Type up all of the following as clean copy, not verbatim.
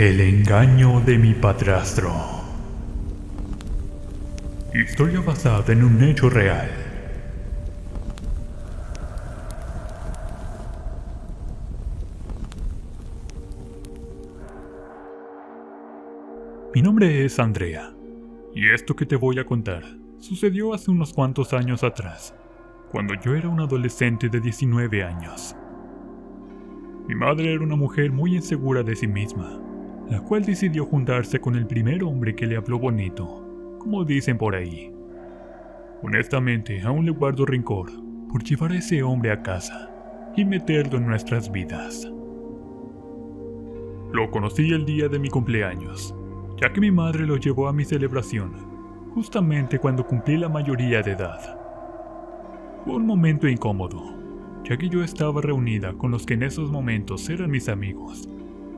El engaño de mi padrastro. Historia basada en un hecho real. Mi nombre es Andrea, y esto que te voy a contar sucedió hace unos cuantos años atrás, cuando yo era un adolescente de 19 años. Mi madre era una mujer muy insegura de sí misma, la cual decidió juntarse con el primer hombre que le habló bonito, como dicen por ahí. Honestamente, aún le guardo rencor por llevar a ese hombre a casa y meterlo en nuestras vidas. Lo conocí el día de mi cumpleaños, ya que mi madre lo llevó a mi celebración, justamente cuando cumplí la mayoría de edad. Fue un momento incómodo, ya que yo estaba reunida con los que en esos momentos eran mis amigos,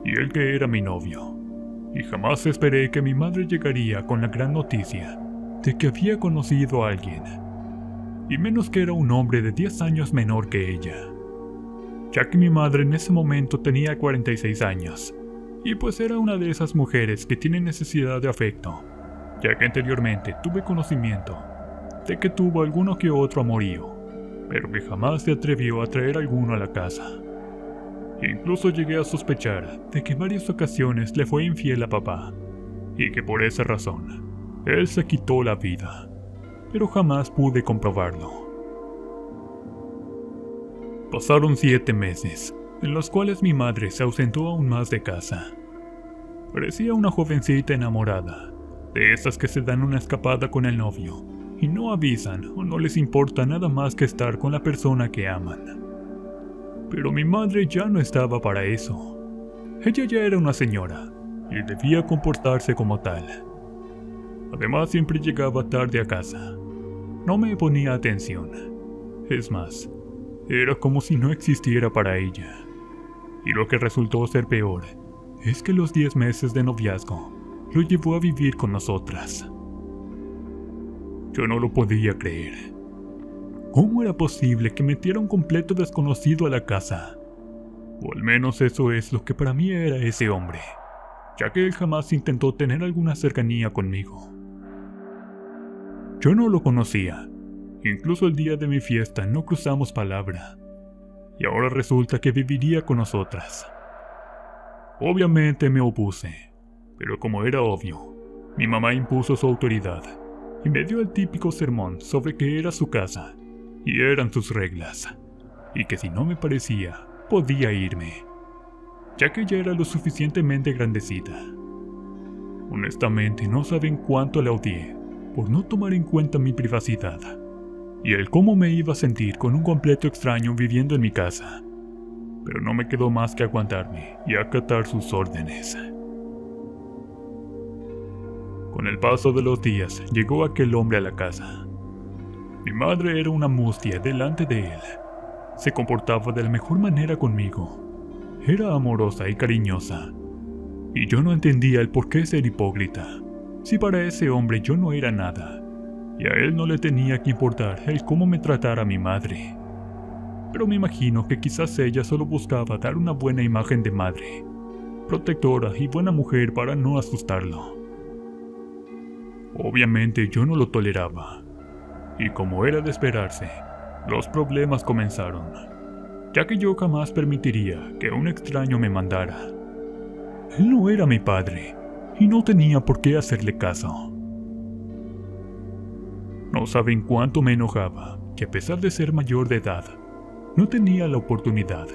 y él que era mi novio, y jamás esperé que mi madre llegaría con la gran noticia de que había conocido a alguien, y menos que era un hombre de 10 años menor que ella, ya que mi madre en ese momento tenía 46 años, y pues era una de esas mujeres que tienen necesidad de afecto, ya que anteriormente tuve conocimiento de que tuvo alguno que otro amorío, pero que jamás se atrevió a traer alguno a la casa. Incluso llegué a sospechar de que en varias ocasiones le fue infiel a papá, y que por esa razón, él se quitó la vida, pero jamás pude comprobarlo. Pasaron 7 meses, en los cuales mi madre se ausentó aún más de casa. Parecía una jovencita enamorada, de esas que se dan una escapada con el novio, y no avisan o no les importa nada más que estar con la persona que aman. Pero mi madre ya no estaba para eso. Ella ya era una señora, y debía comportarse como tal. Además, siempre llegaba tarde a casa. No me ponía atención. Es más, era como si no existiera para ella. Y lo que resultó ser peor, es que los 10 meses de noviazgo lo llevó a vivir con nosotras. Yo no lo podía creer. ¿Cómo era posible que metiera a un completo desconocido a la casa? O al menos eso es lo que para mí era ese hombre, ya que él jamás intentó tener alguna cercanía conmigo. Yo no lo conocía, incluso el día de mi fiesta no cruzamos palabra, y ahora resulta que viviría con nosotras. Obviamente me opuse, pero como era obvio, mi mamá impuso su autoridad y me dio el típico sermón sobre que era su casa y eran sus reglas, y que si no me parecía, podía irme, ya que ya era lo suficientemente grandecita. Honestamente, no saben cuánto la odié por no tomar en cuenta mi privacidad y el cómo me iba a sentir con un completo extraño viviendo en mi casa, pero no me quedó más que aguantarme y acatar sus órdenes. Con el paso de los días, llegó aquel hombre a la casa. Mi madre era una mustia delante de él. Se comportaba de la mejor manera conmigo. Era amorosa y cariñosa. Y yo no entendía el por qué ser hipócrita, si para ese hombre yo no era nada, y a él no le tenía que importar el cómo me tratara mi madre. Pero me imagino que quizás ella solo buscaba dar una buena imagen de madre, protectora y buena mujer para no asustarlo. Obviamente yo no lo toleraba. Y como era de esperarse, los problemas comenzaron, ya que yo jamás permitiría que un extraño me mandara. Él no era mi padre, y no tenía por qué hacerle caso. No saben cuánto me enojaba, que a pesar de ser mayor de edad, no tenía la oportunidad,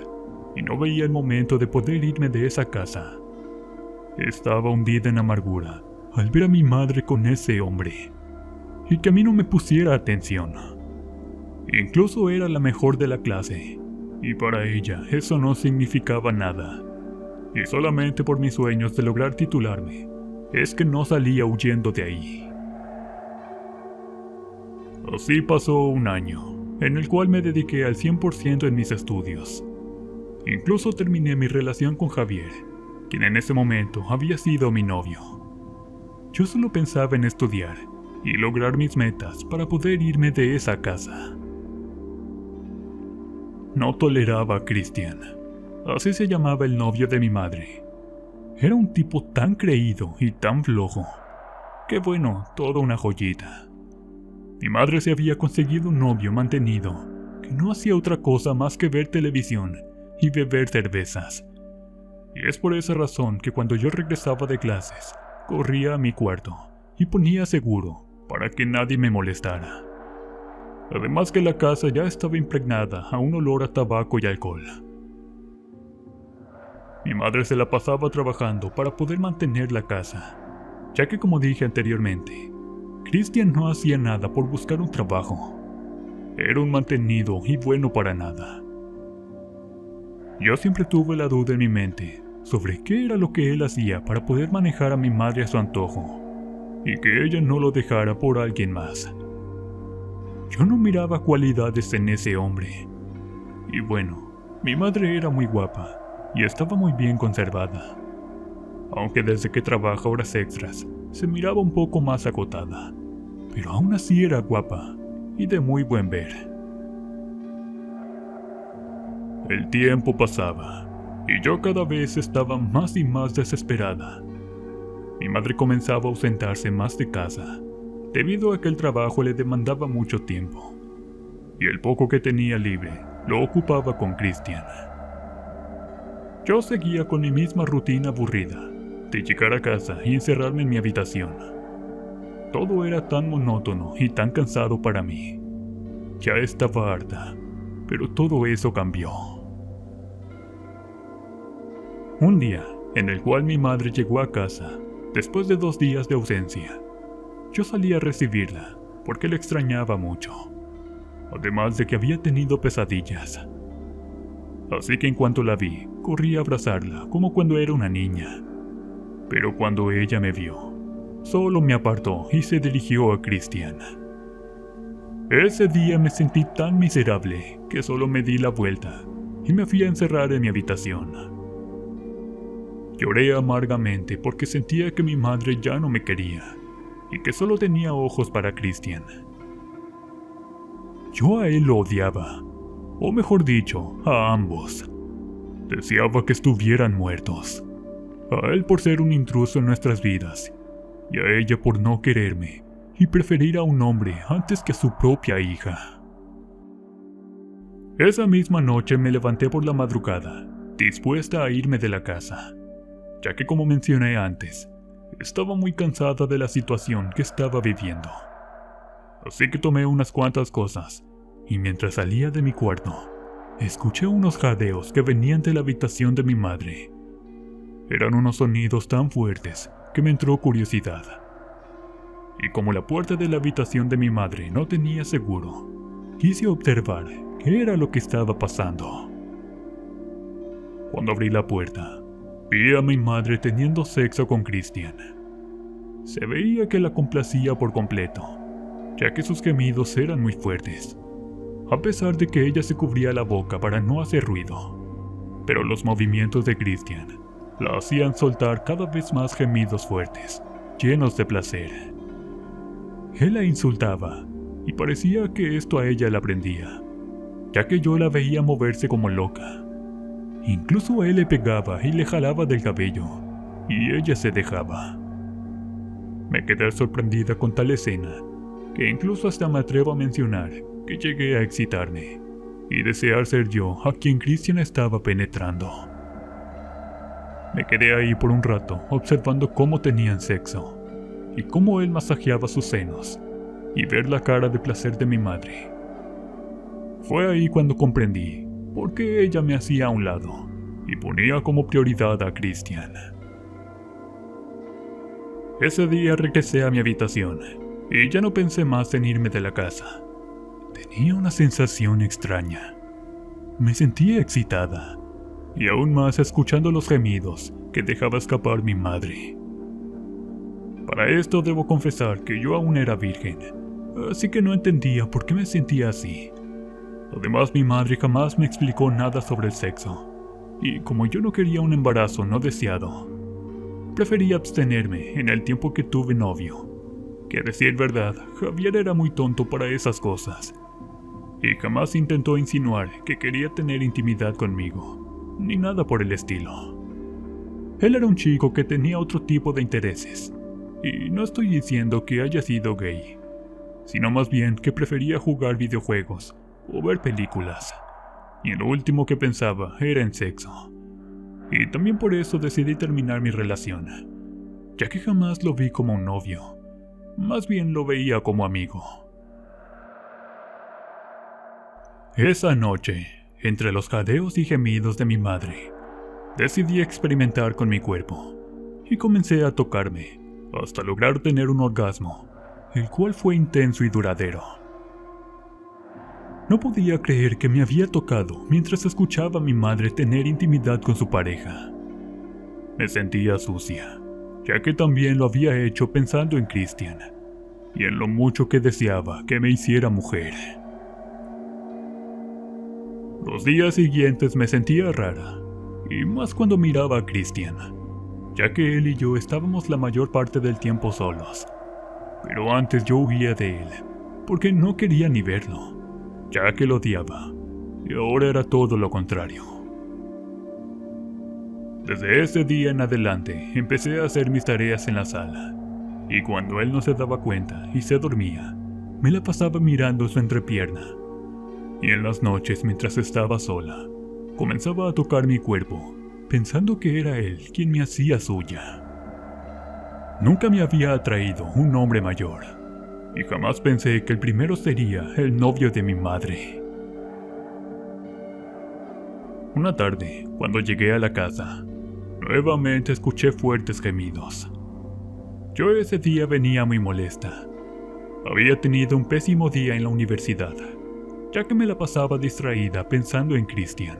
y no veía el momento de poder irme de esa casa. Estaba hundida en amargura al ver a mi madre con ese hombre, y que a mí no me pusiera atención. Incluso era la mejor de la clase, y para ella eso no significaba nada. Y solamente por mis sueños de lograr titularme, es que no salía huyendo de ahí. Así pasó un año, en el cual me dediqué al 100% en mis estudios. Incluso terminé mi relación con Javier, quien en ese momento había sido mi novio. Yo solo pensaba en estudiar y lograr mis metas para poder irme de esa casa. No toleraba a Cristian, así se llamaba el novio de mi madre, Era un tipo tan creído y tan flojo. Que bueno, toda una joyita. Mi madre se había conseguido un novio mantenido que no hacía otra cosa más que ver televisión y beber cervezas. Y es por esa razón que cuando yo regresaba de clases, corría a mi cuarto y ponía seguro para que nadie me molestara. Además que la casa ya estaba impregnada a un olor a tabaco y alcohol. Mi madre se la pasaba trabajando para poder mantener la casa, ya que como dije anteriormente, Christian no hacía nada por buscar un trabajo. Era un mantenido y bueno para nada. Yo siempre tuve la duda en mi mente sobre qué era lo que él hacía para poder manejar a mi madre a su antojo, y que ella no lo dejara por alguien más. Yo no miraba cualidades en ese hombre. Y bueno, mi madre era muy guapa y estaba muy bien conservada, aunque desde que trabaja horas extras se miraba un poco más agotada, pero aún así era guapa y de muy buen ver. El tiempo pasaba y yo cada vez estaba más y más desesperada. Mi madre comenzaba a ausentarse más de casa, debido a que el trabajo le demandaba mucho tiempo, y el poco que tenía libre lo ocupaba con Christian. Yo seguía con mi misma rutina aburrida, de llegar a casa y encerrarme en mi habitación. Todo era tan monótono y tan cansado para mí. Ya estaba harta, pero todo eso cambió. Un día, en el cual mi madre llegó a casa, después de 2 días de ausencia, yo salí a recibirla porque la extrañaba mucho, además de que había tenido pesadillas. Así que en cuanto la vi, corrí a abrazarla como cuando era una niña. Pero cuando ella me vio, solo me apartó y se dirigió a Christian. Ese día me sentí tan miserable que solo me di la vuelta y me fui a encerrar en mi habitación. Lloré amargamente porque sentía que mi madre ya no me quería y que solo tenía ojos para Christian. Yo a él lo odiaba, o mejor dicho, a ambos. Deseaba que estuvieran muertos. A él por ser un intruso en nuestras vidas, y a ella por no quererme y preferir a un hombre antes que a su propia hija. Esa misma noche me levanté por la madrugada, dispuesta a irme de la casa, ya que como mencioné antes, estaba muy cansada de la situación que estaba viviendo. Así que tomé unas cuantas cosas, y mientras salía de mi cuarto, escuché unos jadeos que venían de la habitación de mi madre. Eran unos sonidos tan fuertes que me entró curiosidad. Y como la puerta de la habitación de mi madre no tenía seguro, quise observar qué era lo que estaba pasando. Cuando abrí la puerta, vi a mi madre teniendo sexo con Christian. Se veía que la complacía por completo, ya que sus gemidos eran muy fuertes, a pesar de que ella se cubría la boca para no hacer ruido. Pero los movimientos de Christian la hacían soltar cada vez más gemidos fuertes, llenos de placer. Él la insultaba, y parecía que esto a ella la prendía, ya que yo la veía moverse como loca. Incluso él le pegaba y le jalaba del cabello, y ella se dejaba. Me quedé sorprendida con tal escena, que incluso hasta me atrevo a mencionar que llegué a excitarme, y desear ser yo a quien Christian estaba penetrando. Me quedé ahí por un rato observando cómo tenían sexo, y cómo él masajeaba sus senos, y ver la cara de placer de mi madre. Fue ahí cuando comprendí por qué ella me hacía a un lado, y ponía como prioridad a Christian. Ese día regresé a mi habitación, y ya no pensé más en irme de la casa. Tenía una sensación extraña. Me sentía excitada, y aún más escuchando los gemidos que dejaba escapar mi madre. Para esto debo confesar que yo aún era virgen, así que no entendía por qué me sentía así. Además, mi madre jamás me explicó nada sobre el sexo, y como yo no quería un embarazo no deseado, preferí abstenerme en el tiempo que tuve novio. Que a decir verdad, Javier era muy tonto para esas cosas, y jamás intentó insinuar que quería tener intimidad conmigo, ni nada por el estilo. Él era un chico que tenía otro tipo de intereses. Y no estoy diciendo que haya sido gay, sino más bien que prefería jugar videojuegos o ver películas. Y lo último que pensaba era en sexo. Y también por eso decidí terminar mi relación, ya que jamás lo vi como un novio, más bien lo veía como amigo. Esa noche, entre los jadeos y gemidos de mi madre, decidí experimentar con mi cuerpo y comencé a tocarme hasta lograr tener un orgasmo, el cual fue intenso y duradero. No podía creer que me había tocado mientras escuchaba a mi madre tener intimidad con su pareja. Me sentía sucia, ya que también lo había hecho pensando en Christian y en lo mucho que deseaba que me hiciera mujer. Los días siguientes me sentía rara, y más cuando miraba a Christian, ya que él y yo estábamos la mayor parte del tiempo solos. Pero antes yo huía de él, porque no quería ni verlo, ya que lo odiaba, y ahora era todo lo contrario. Desde ese día en adelante empecé a hacer mis tareas en la sala, y cuando él no se daba cuenta y se dormía, me la pasaba mirando su entrepierna. Y en las noches mientras estaba sola, comenzaba a tocar mi cuerpo, pensando que era él quien me hacía suya. Nunca me había atraído un hombre mayor, y jamás pensé que el primero sería el novio de mi madre. Una tarde, cuando llegué a la casa, nuevamente escuché fuertes gemidos. Yo ese día venía muy molesta. Había tenido un pésimo día en la universidad, ya que me la pasaba distraída pensando en Christian,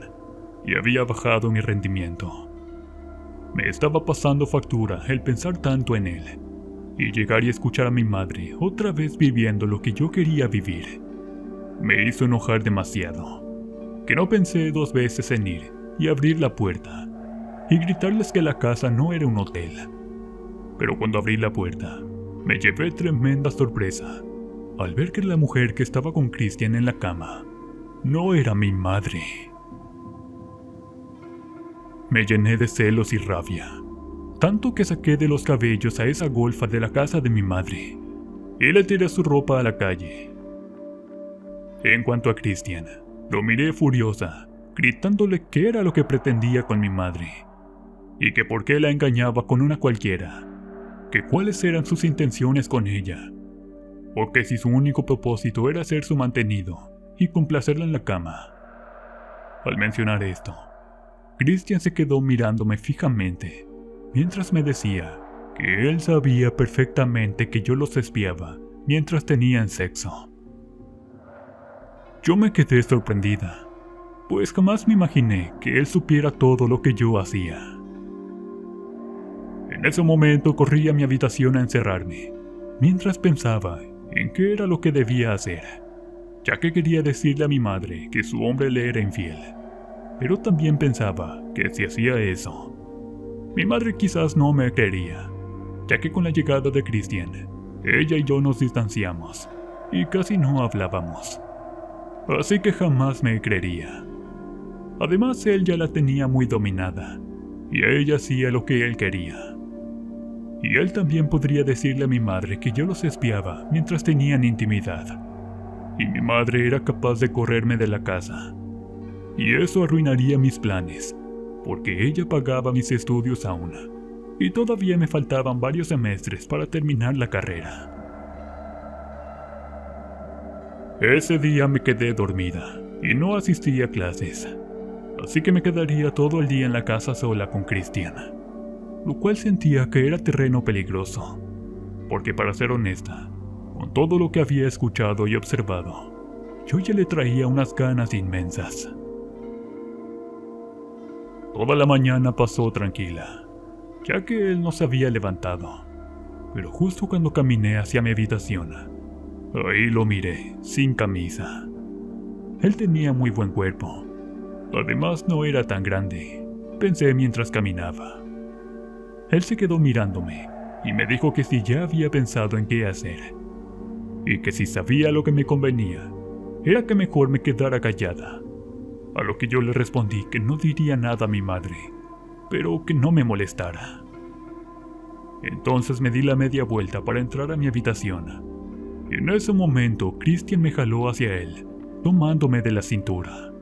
y había bajado mi rendimiento. Me estaba pasando factura el pensar tanto en él, y llegar y escuchar a mi madre otra vez viviendo lo que yo quería vivir. Me hizo enojar demasiado, que no pensé dos veces en ir y abrir la puerta, y gritarles que la casa no era un hotel. Pero cuando abrí la puerta, me llevé tremenda sorpresa, al ver que la mujer que estaba con Christian en la cama no era mi madre. Me llené de celos y rabia, tanto que saqué de los cabellos a esa golfa de la casa de mi madre y le tiré su ropa a la calle. En cuanto a Christian, lo miré furiosa, gritándole que era lo que pretendía con mi madre, y que por qué la engañaba con una cualquiera, que cuáles eran sus intenciones con ella, o que si su único propósito era ser su mantenido y complacerla en la cama. Al mencionar esto, Christian se quedó mirándome fijamente, mientras me decía que él sabía perfectamente que yo los espiaba mientras tenían sexo. Yo me quedé sorprendida, pues jamás me imaginé que él supiera todo lo que yo hacía. En ese momento corrí a mi habitación a encerrarme, mientras pensaba en qué era lo que debía hacer, ya que quería decirle a mi madre que su hombre le era infiel, pero también pensaba que si hacía eso, mi madre quizás no me creería, ya que con la llegada de Christian, ella y yo nos distanciamos y casi no hablábamos, así que jamás me creería. Además, él ya la tenía muy dominada, y ella hacía lo que él quería. Y él también podría decirle a mi madre que yo los espiaba mientras tenían intimidad, y mi madre era capaz de correrme de la casa. Y eso arruinaría mis planes, porque ella pagaba mis estudios aún, y todavía me faltaban varios semestres para terminar la carrera. Ese día me quedé dormida, y no asistí a clases, así que me quedaría todo el día en la casa sola con Christian, lo cual sentía que era terreno peligroso, porque para ser honesta, con todo lo que había escuchado y observado, yo ya le traía unas ganas inmensas. Toda la mañana pasó tranquila, ya que él no se había levantado, pero justo cuando caminé hacia mi habitación, ahí lo miré, sin camisa. Él tenía muy buen cuerpo, además no era tan grande, pensé mientras caminaba. Él se quedó mirándome y me dijo que si ya había pensado en qué hacer, y que si sabía lo que me convenía, era que mejor me quedara callada. A lo que yo le respondí que no diría nada a mi madre, pero que no me molestara. Entonces me di la media vuelta para entrar a mi habitación, y en ese momento Christian me jaló hacia él, tomándome de la cintura.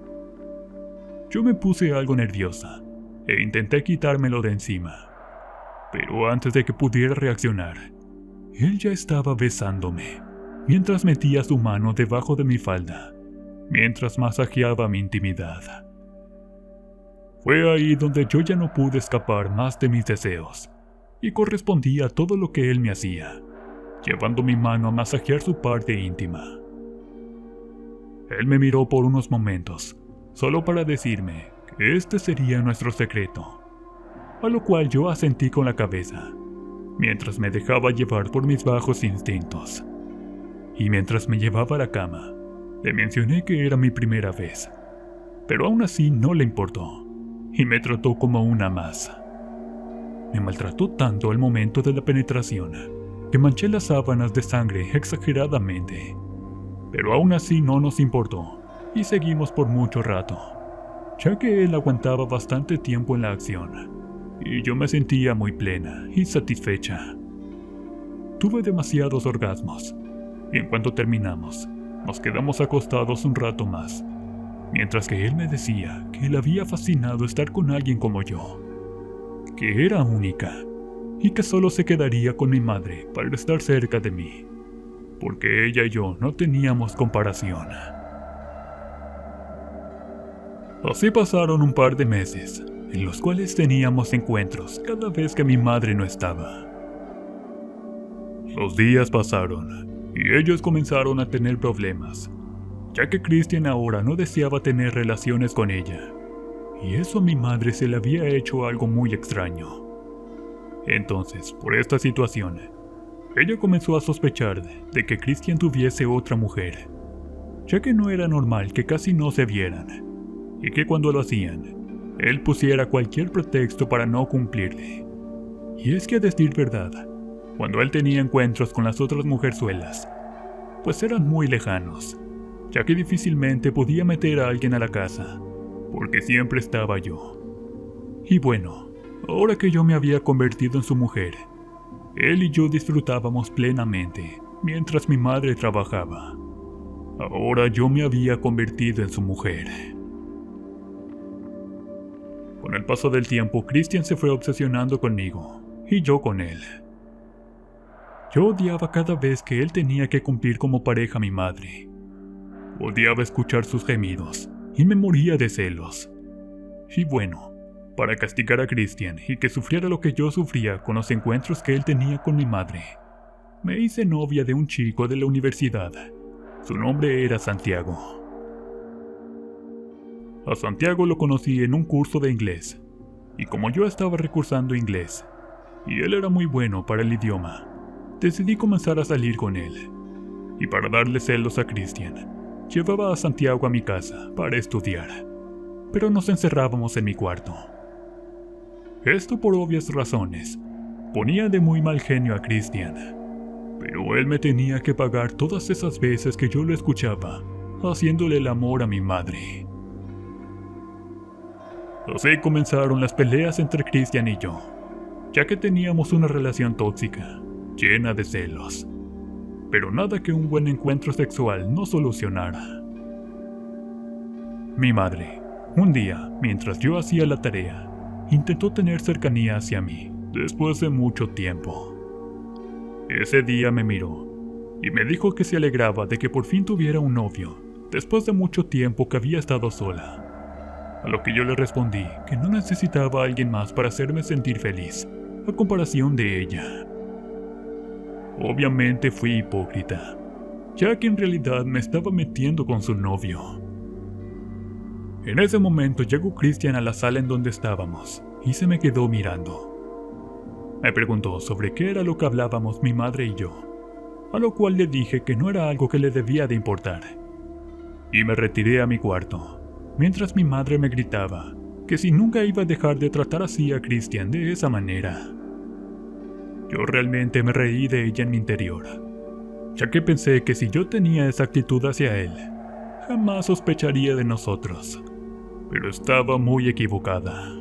Yo me puse algo nerviosa, e intenté quitármelo de encima, pero antes de que pudiera reaccionar, él ya estaba besándome, mientras metía su mano debajo de mi falda, mientras masajeaba mi intimidad. Fue ahí donde yo ya no pude escapar más de mis deseos, y correspondí a todo lo que él me hacía, llevando mi mano a masajear su parte íntima. Él me miró por unos momentos, solo para decirme que este sería nuestro secreto, a lo cual yo asentí con la cabeza, mientras me dejaba llevar por mis bajos instintos. Y mientras me llevaba a la cama, le mencioné que era mi primera vez, pero aún así no le importó, y me trató como una más. Me maltrató tanto al momento de la penetración, que manché las sábanas de sangre exageradamente, pero aún así no nos importó, y seguimos por mucho rato, ya que él aguantaba bastante tiempo en la acción, y yo me sentía muy plena y satisfecha. Tuve demasiados orgasmos, y en cuanto terminamos, nos quedamos acostados un rato más, mientras que él me decía que le había fascinado estar con alguien como yo, que era única, y que solo se quedaría con mi madre para estar cerca de mí, porque ella y yo no teníamos comparación. Así pasaron un par de meses, en los cuales teníamos encuentros cada vez que mi madre no estaba. Los días pasaron, y ellos comenzaron a tener problemas, ya que Christian ahora no deseaba tener relaciones con ella, y eso a mi madre se le había hecho algo muy extraño. Entonces, por esta situación, ella comenzó a sospechar de que Christian tuviese otra mujer, ya que no era normal que casi no se vieran, y que cuando lo hacían, él pusiera cualquier pretexto para no cumplirle. Y es que a decir verdad, cuando él tenía encuentros con las otras mujerzuelas, pues eran muy lejanos, ya que difícilmente podía meter a alguien a la casa, porque siempre estaba yo. Y bueno, ahora que yo me había convertido en su mujer, él y yo disfrutábamos plenamente, mientras mi madre trabajaba. Ahora yo me había convertido en su mujer. Con el paso del tiempo, Christian se fue obsesionando conmigo, y yo con él. Yo odiaba cada vez que él tenía que cumplir como pareja a mi madre. Odiaba escuchar sus gemidos, y me moría de celos. Y bueno, para castigar a Christian y que sufriera lo que yo sufría con los encuentros que él tenía con mi madre, me hice novia de un chico de la universidad. Su nombre era Santiago. A Santiago lo conocí en un curso de inglés, y como yo estaba recursando inglés, y él era muy bueno para el idioma, decidí comenzar a salir con él. Y para darle celos a Christian, llevaba a Santiago a mi casa para estudiar, pero nos encerrábamos en mi cuarto. Esto por obvias razones, ponía de muy mal genio a Christian, pero él me tenía que pagar todas esas veces que yo lo escuchaba, haciéndole el amor a mi madre. Así comenzaron las peleas entre Christian y yo, ya que teníamos una relación tóxica, llena de celos, pero nada que un buen encuentro sexual no solucionara. Mi madre, un día, mientras yo hacía la tarea, intentó tener cercanía hacia mí, después de mucho tiempo. Ese día me miró, y me dijo que se alegraba de que por fin tuviera un novio, después de mucho tiempo que había estado sola. A lo que yo le respondí que no necesitaba a alguien más para hacerme sentir feliz, a comparación de ella. Obviamente fui hipócrita, ya que en realidad me estaba metiendo con su novio. En ese momento llegó Christian a la sala en donde estábamos, y se me quedó mirando. Me preguntó sobre qué era lo que hablábamos mi madre y yo, a lo cual le dije que no era algo que le debía de importar. Y me retiré a mi cuarto, mientras mi madre me gritaba que si nunca iba a dejar de tratar así a Christian de esa manera. Yo realmente me reí de ella en mi interior, ya que pensé que si yo tenía esa actitud hacia él, jamás sospecharía de nosotros, pero estaba muy equivocada.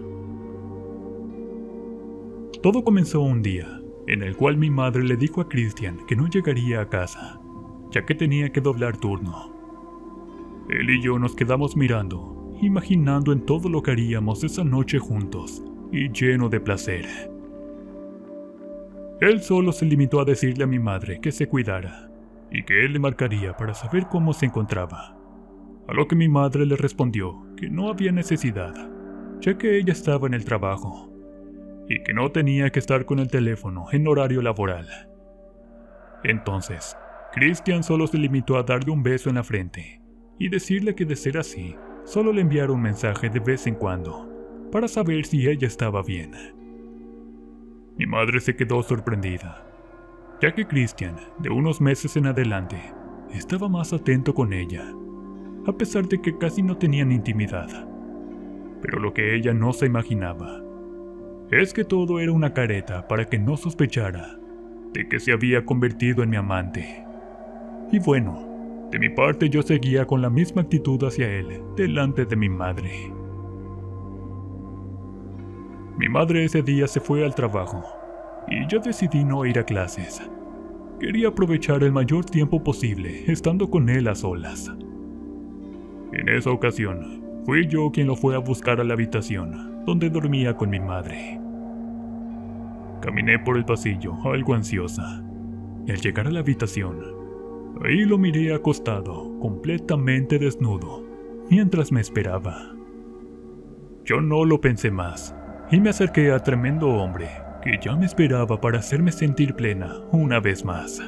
Todo comenzó un día, en el cual mi madre le dijo a Christian que no llegaría a casa, ya que tenía que doblar turno. Él y yo nos quedamos mirando, imaginando en todo lo que haríamos esa noche juntos, y lleno de placer. Él solo se limitó a decirle a mi madre que se cuidara, y que él le marcaría para saber cómo se encontraba. A lo que mi madre le respondió que no había necesidad, ya que ella estaba en el trabajo, y que no tenía que estar con el teléfono en horario laboral. Entonces, Christian solo se limitó a darle un beso en la frente, y decirle que de ser así, solo le enviara un mensaje de vez en cuando, para saber si ella estaba bien. Mi madre se quedó sorprendida, ya que Christian, de unos meses en adelante, estaba más atento con ella, a pesar de que casi no tenían intimidad. Pero lo que ella no se imaginaba es que todo era una careta para que no sospechara de que se había convertido en mi amante. Y bueno, de mi parte yo seguía con la misma actitud hacia él delante de mi madre. Mi madre ese día se fue al trabajo y yo decidí no ir a clases. Quería aprovechar el mayor tiempo posible estando con él a solas. En esa ocasión, fui yo quien lo fue a buscar a la habitación donde dormía con mi madre. Caminé por el pasillo, algo ansiosa. Y al llegar a la habitación, ahí lo miré acostado, completamente desnudo, mientras me esperaba. Yo no lo pensé más, y me acerqué a tremendo hombre que ya me esperaba para hacerme sentir plena una vez más.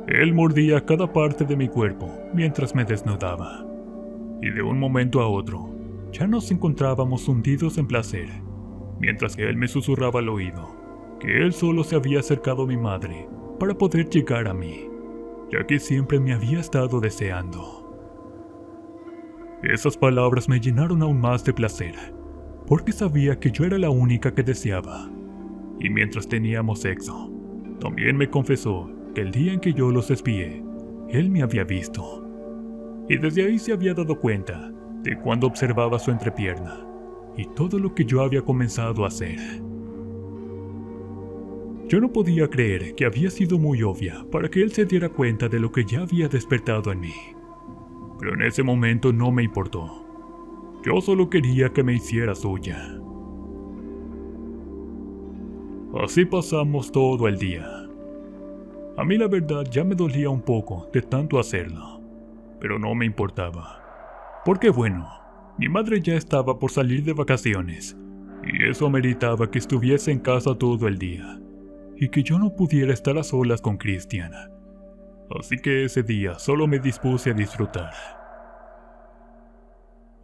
Él mordía cada parte de mi cuerpo mientras me desnudaba, y de un momento a otro, ya nos encontrábamos hundidos en placer, mientras que él me susurraba al oído que él solo se había acercado a mi madre para poder llegar a mí, ya que siempre me había estado deseando. Esas palabras me llenaron aún más de placer, porque sabía que yo era la única que deseaba, y mientras teníamos sexo, también me confesó que el día en que yo los espié, él me había visto, y desde ahí se había dado cuenta de cuando observaba su entrepierna, y todo lo que yo había comenzado a hacer. Yo no podía creer que había sido muy obvia para que él se diera cuenta de lo que ya había despertado en mí. Pero en ese momento no me importó. Yo solo quería que me hiciera suya. Así pasamos todo el día. A mí la verdad ya me dolía un poco de tanto hacerlo, pero no me importaba. Porque bueno, mi madre ya estaba por salir de vacaciones, y eso ameritaba que estuviese en casa todo el día, y que yo no pudiera estar a solas con Christian. Así que ese día solo me dispuse a disfrutar.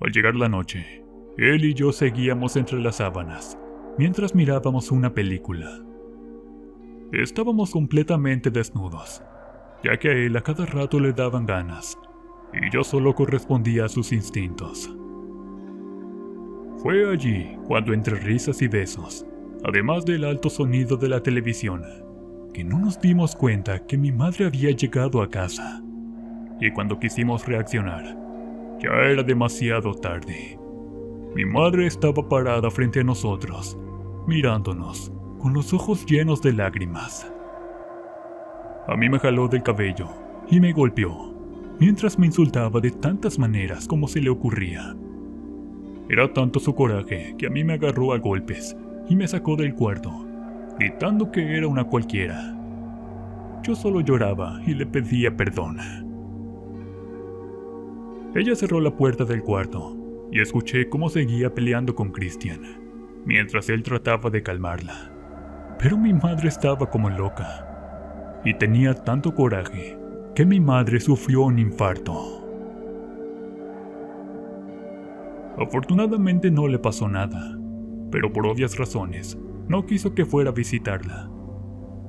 Al llegar la noche, él y yo seguíamos entre las sábanas, mientras mirábamos una película. Estábamos completamente desnudos, ya que a él a cada rato le daban ganas, y yo solo correspondía a sus instintos. Fue allí cuando entre risas y besos, además del alto sonido de la televisión, que no nos dimos cuenta que mi madre había llegado a casa, y cuando quisimos reaccionar, ya era demasiado tarde. Mi madre estaba parada frente a nosotros, mirándonos, con los ojos llenos de lágrimas. A mí me jaló del cabello y me golpeó, mientras me insultaba de tantas maneras como se le ocurría. Era tanto su coraje que a mí me agarró a golpes y me sacó del cuarto, gritando que era una cualquiera. Yo solo lloraba y le pedía perdón. Ella cerró la puerta del cuarto y escuché cómo seguía peleando con Christian, mientras él trataba de calmarla. Pero mi madre estaba como loca, y tenía tanto coraje que mi madre sufrió un infarto. Afortunadamente no le pasó nada, pero por obvias razones no quiso que fuera a visitarla.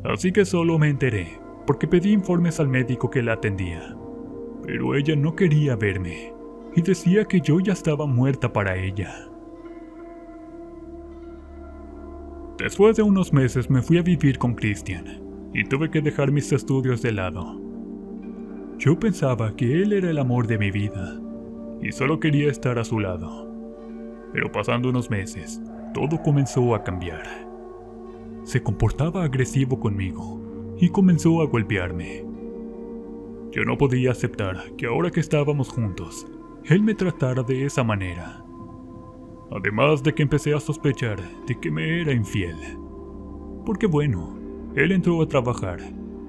Así que solo me enteré porque pedí informes al médico que la atendía. Pero ella no quería verme y decía que yo ya estaba muerta para ella. Después de unos meses me fui a vivir con Christian y tuve que dejar mis estudios de lado. Yo pensaba que él era el amor de mi vida y solo quería estar a su lado. Pero pasando unos meses, todo comenzó a cambiar. se comportaba agresivo conmigo y comenzó a golpearme. Yo no podía aceptar que ahora que estábamos juntos, él me tratara de esa manera. Además de que empecé a sospechar de que me era infiel. Porque bueno, él entró a trabajar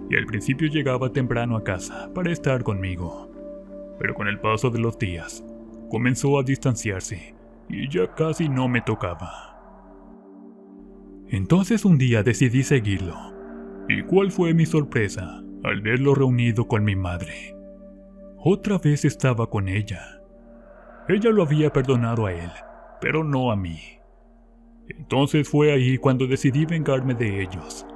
y al principio llegaba temprano a casa para estar conmigo. Pero con el paso de los días, comenzó a distanciarse y ya casi no me tocaba. Entonces un día decidí seguirlo. ¿Y cuál fue mi sorpresa al verlo reunido con mi madre? Otra vez estaba con ella. Ella lo había perdonado a él, pero no a mí. Entonces fue ahí cuando decidí vengarme de ellos.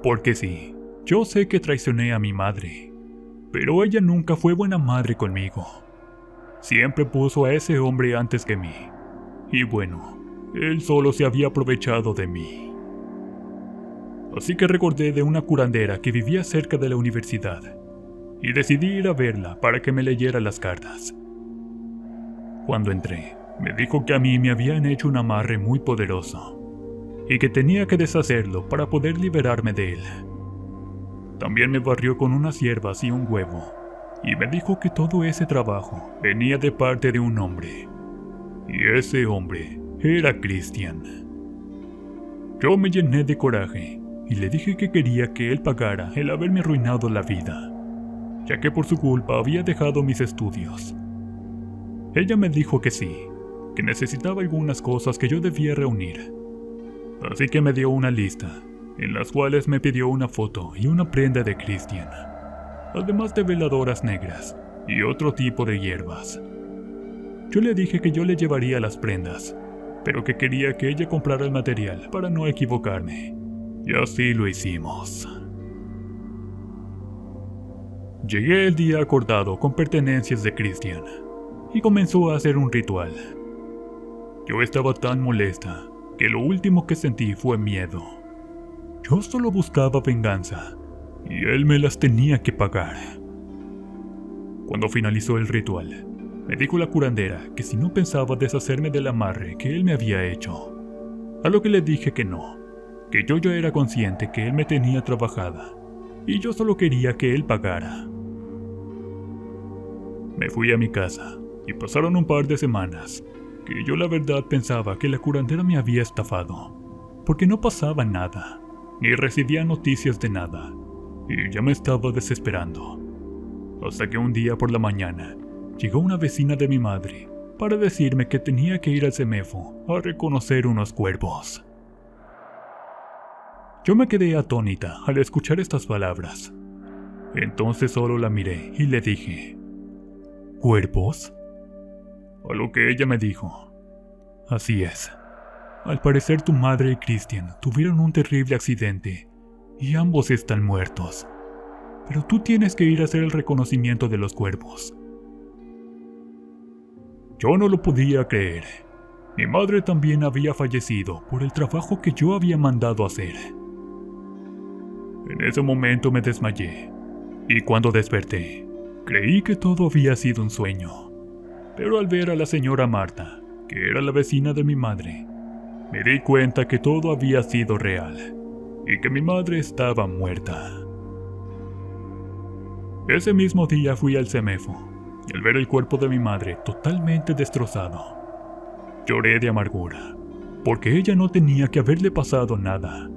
Porque sí, yo sé que traicioné a mi madre, pero ella nunca fue buena madre conmigo. Siempre puso a ese hombre antes que mí. Y bueno, él solo se había aprovechado de mí. Así que recordé de una curandera que vivía cerca de la universidad y decidí ir a verla para que me leyera las cartas. Cuando entré, me dijo que a mí me habían hecho un amarre muy poderoso y que tenía que deshacerlo para poder liberarme de él. También me barrió con unas hierbas y un huevo y me dijo que todo ese trabajo venía de parte de un hombre. Y ese hombre era Christian. Yo me llené de coraje y le dije que quería que él pagara el haberme arruinado la vida, ya que por su culpa había dejado mis estudios. Ella me dijo que sí, que necesitaba algunas cosas que yo debía reunir. Así que me dio una lista, en las cuales me pidió una foto y una prenda de Christian, además de veladoras negras y otro tipo de hierbas. Yo le dije que yo le llevaría las prendas, pero que quería que ella comprara el material para no equivocarme. Y así lo hicimos. Llegué el día acordado con pertenencias de Christian y comenzó a hacer un ritual. Yo estaba tan molesta que lo último que sentí fue miedo. Yo solo buscaba venganza y él me las tenía que pagar. Cuando finalizó el ritual, me dijo la curandera que si no pensaba deshacerme del amarre que él me había hecho. A lo que le dije que no, que yo ya era consciente que él me tenía trabajada y yo solo quería que él pagara. Me fui a mi casa y pasaron un par de semanas que yo la verdad pensaba que la curandera me había estafado, porque no pasaba nada, ni recibía noticias de nada, y ya me estaba desesperando. Hasta que un día por la mañana llegó una vecina de mi madre para decirme que tenía que ir al CEMEFO a reconocer unos cuervos. Yo me quedé atónita al escuchar estas palabras. Entonces solo la miré y le dije: ¿cuervos? A lo que ella me dijo: así es. Al parecer tu madre y Christian tuvieron un terrible accidente y ambos están muertos. Pero tú tienes que ir a hacer el reconocimiento de los cuervos. Yo no lo podía creer. Mi madre también había fallecido por el trabajo que yo había mandado hacer. En ese momento me desmayé, y cuando desperté, creí que todo había sido un sueño. Pero al ver a la señora Marta, que era la vecina de mi madre, me di cuenta que todo había sido real, y que mi madre estaba muerta. Ese mismo día fui al CEMEFO, y al ver el cuerpo de mi madre totalmente destrozado, lloré de amargura, porque ella no tenía que haberle pasado nada.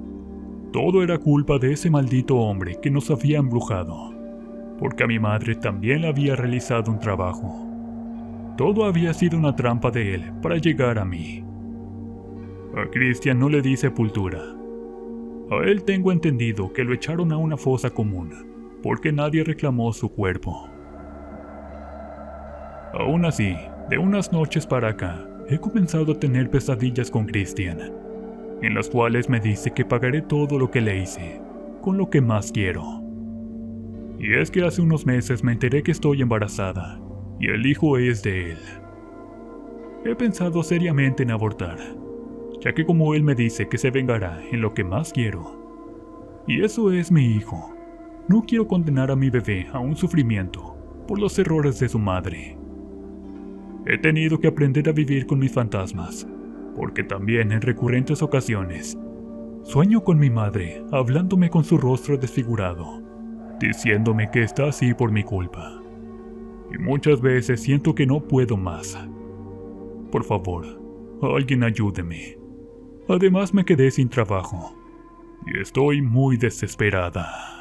Todo era culpa de ese maldito hombre que nos había embrujado, porque a mi madre también le había realizado un trabajo. Todo había sido una trampa de él para llegar a mí. A Christian no le di sepultura. A él tengo entendido que lo echaron a una fosa común, porque nadie reclamó su cuerpo. Aún así, de unas noches para acá, he comenzado a tener pesadillas con Christian, en las cuales me dice que pagaré todo lo que le hice, con lo que más quiero. Y es que hace unos meses me enteré que estoy embarazada, y el hijo es de él. He pensado seriamente en abortar, ya que como él me dice que se vengará en lo que más quiero. Y eso es mi hijo. No quiero condenar a mi bebé a un sufrimiento por los errores de su madre. He tenido que aprender a vivir con mis fantasmas, porque también en recurrentes ocasiones Sueño con mi madre, hablándome con su rostro desfigurado, diciéndome que está así por mi culpa. Y muchas veces siento que no puedo más. Por favor, alguien ayúdeme. Además me quedé sin trabajo y estoy muy desesperada.